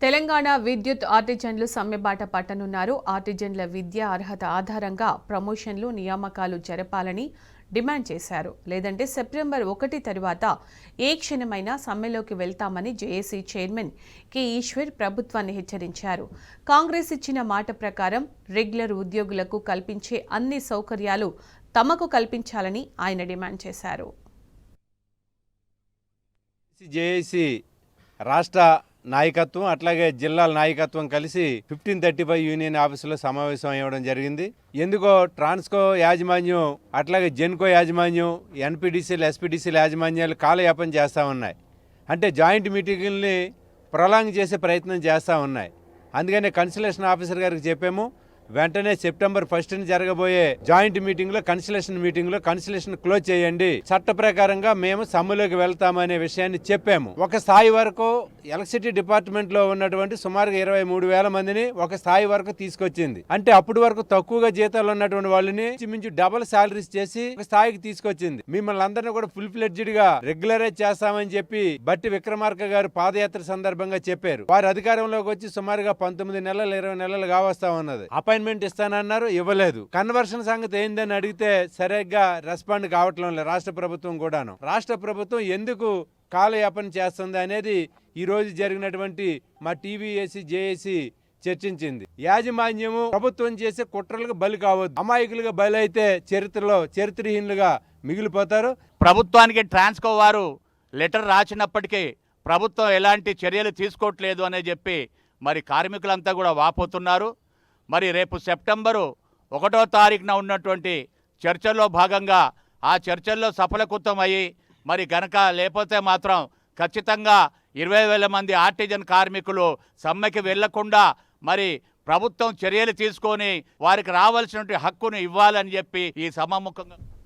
తెలంగాణ విద్యుత్ ఆర్టిజన్లు సమ్మెబాట పట్టనున్నారు. ఆర్టిజన్ల విద్య అర్హత ఆధారంగా ప్రమోషన్లు, నియామకాలు జరపాలని డిమాండ్ చేశారు. లేదంటే సెప్టెంబర్ 1 తర్వాత ఏ క్షణమైనా సమ్మెలోకి వెళ్తామని జేఏసీ చైర్మన్ కె ఈశ్వర్ ప్రభుత్వాన్ని హెచ్చరించారు. కాంగ్రెస్ ఇచ్చిన మాట ప్రకారం రెగ్యులర్ ఉద్యోగులకు కల్పించే అన్ని సౌకర్యాలు తమకు కల్పించాలని ఆయన డిమాండ్ చేశారు. జేఏసీ రాష్ట్ర నాయకత్వం అట్లాగే జిల్లాల నాయకత్వం కలిసి 1535 యూనియన్ ఆఫీసులో సమావేశం అవ్వడం జరిగింది. ఎందుకో ట్రాన్స్కో యాజమాన్యం అట్లాగే జెన్కో యాజమాన్యం, ఎన్పీడీసీలు, ఎస్పీడీసీల యాజమాన్యాలు కాలయాపన చేస్తూ ఉన్నాయి. అంటే జాయింట్ మీటింగుల్ని ప్రొలాంగ్ చేసే ప్రయత్నం చేస్తూ ఉన్నాయి. అందుకనే కన్సలేషన్ ఆఫీసర్ గారికి చెప్పాము, వెంటనే సెప్టెంబర్ 1 జరగబోయే జాయింట్ మీటింగ్లో కన్సలేషన్ క్లోజ్ చేయండి, చట్ట ప్రకారంగా మేము సమ్మెలోకి వెళ్తామనే విషయాన్ని చెప్పాము. ఒక స్థాయి వరకు ఎలక్ట్రిసిటీ డిపార్ట్మెంట్ లో ఉన్నటువంటి సుమారుగా 23,000 మందిని ఒక స్థాయి వరకు తీసుకొచ్చింది. అంటే అప్పటి వరకు తక్కువగా జీతాలు ఉన్నటువంటి వాళ్ళని మించి డబుల్ సాలరీస్ చేసి ఒక స్థాయికి తీసుకొచ్చింది. మిమ్మల్ని అందరినీ కూడా ఫుల్ ఫ్లెడ్జ్డ్ గా రెగ్యులరైజ్ చేస్తామని చెప్పి బట్టి విక్రమార్క గారు పాదయాత్ర సందర్భంగా చెప్పారు. వారి అధికారంలోకి వచ్చి సుమారుగా 19 నెలలు 20 నెలలు కావస్తా ఉన్నది. అపాయింట్మెంట్ ఇస్తానన్నారు, ఇవ్వలేదు. కన్వర్షన్ సంగతి ఏందని అడిగితే సరిగ్గా రెస్పాండ్ కావట్లేదు రాష్ట్ర ప్రభుత్వం కూడాను. రాష్ట్ర ప్రభుత్వం ఎందుకు కాలయాపన చేస్తుంది అనేది ఈ రోజు జరిగినటువంటి మా టీవీఏసీ జేఏసీ చర్చించింది. యాజమాన్యము ప్రభుత్వం చేసే కుట్రలకు బలి కావద్దు. అమాయకులుగా బలి అయితే చరిత్రహీనులుగా మిగిలిపోతారు. ప్రభుత్వానికి ట్రాన్స్కో వారు లెటర్ రాసినప్పటికీ ప్రభుత్వం ఎలాంటి చర్యలు తీసుకోవట్లేదు అనే చెప్పి మరి కార్మికులంతా కూడా వాపోతున్నారు. మరి రేపు సెప్టెంబరు 1వ తారీఖున ఉన్నటువంటి చర్చల్లో భాగంగా ఆ చర్చల్లో సఫలీకృతం అయ్యి మరి గనక లేకపోతే మాత్రం ఖచ్చితంగా 20,000 మంది ఆర్టిజన్ కార్మికులు సమ్మెకి వెళ్లకుండా మరి ప్రభుత్వం చర్యలు తీసుకొని వారికి రావాల్సినటువంటి హక్కును ఇవ్వాలని చెప్పి ఈ సభాముఖంగా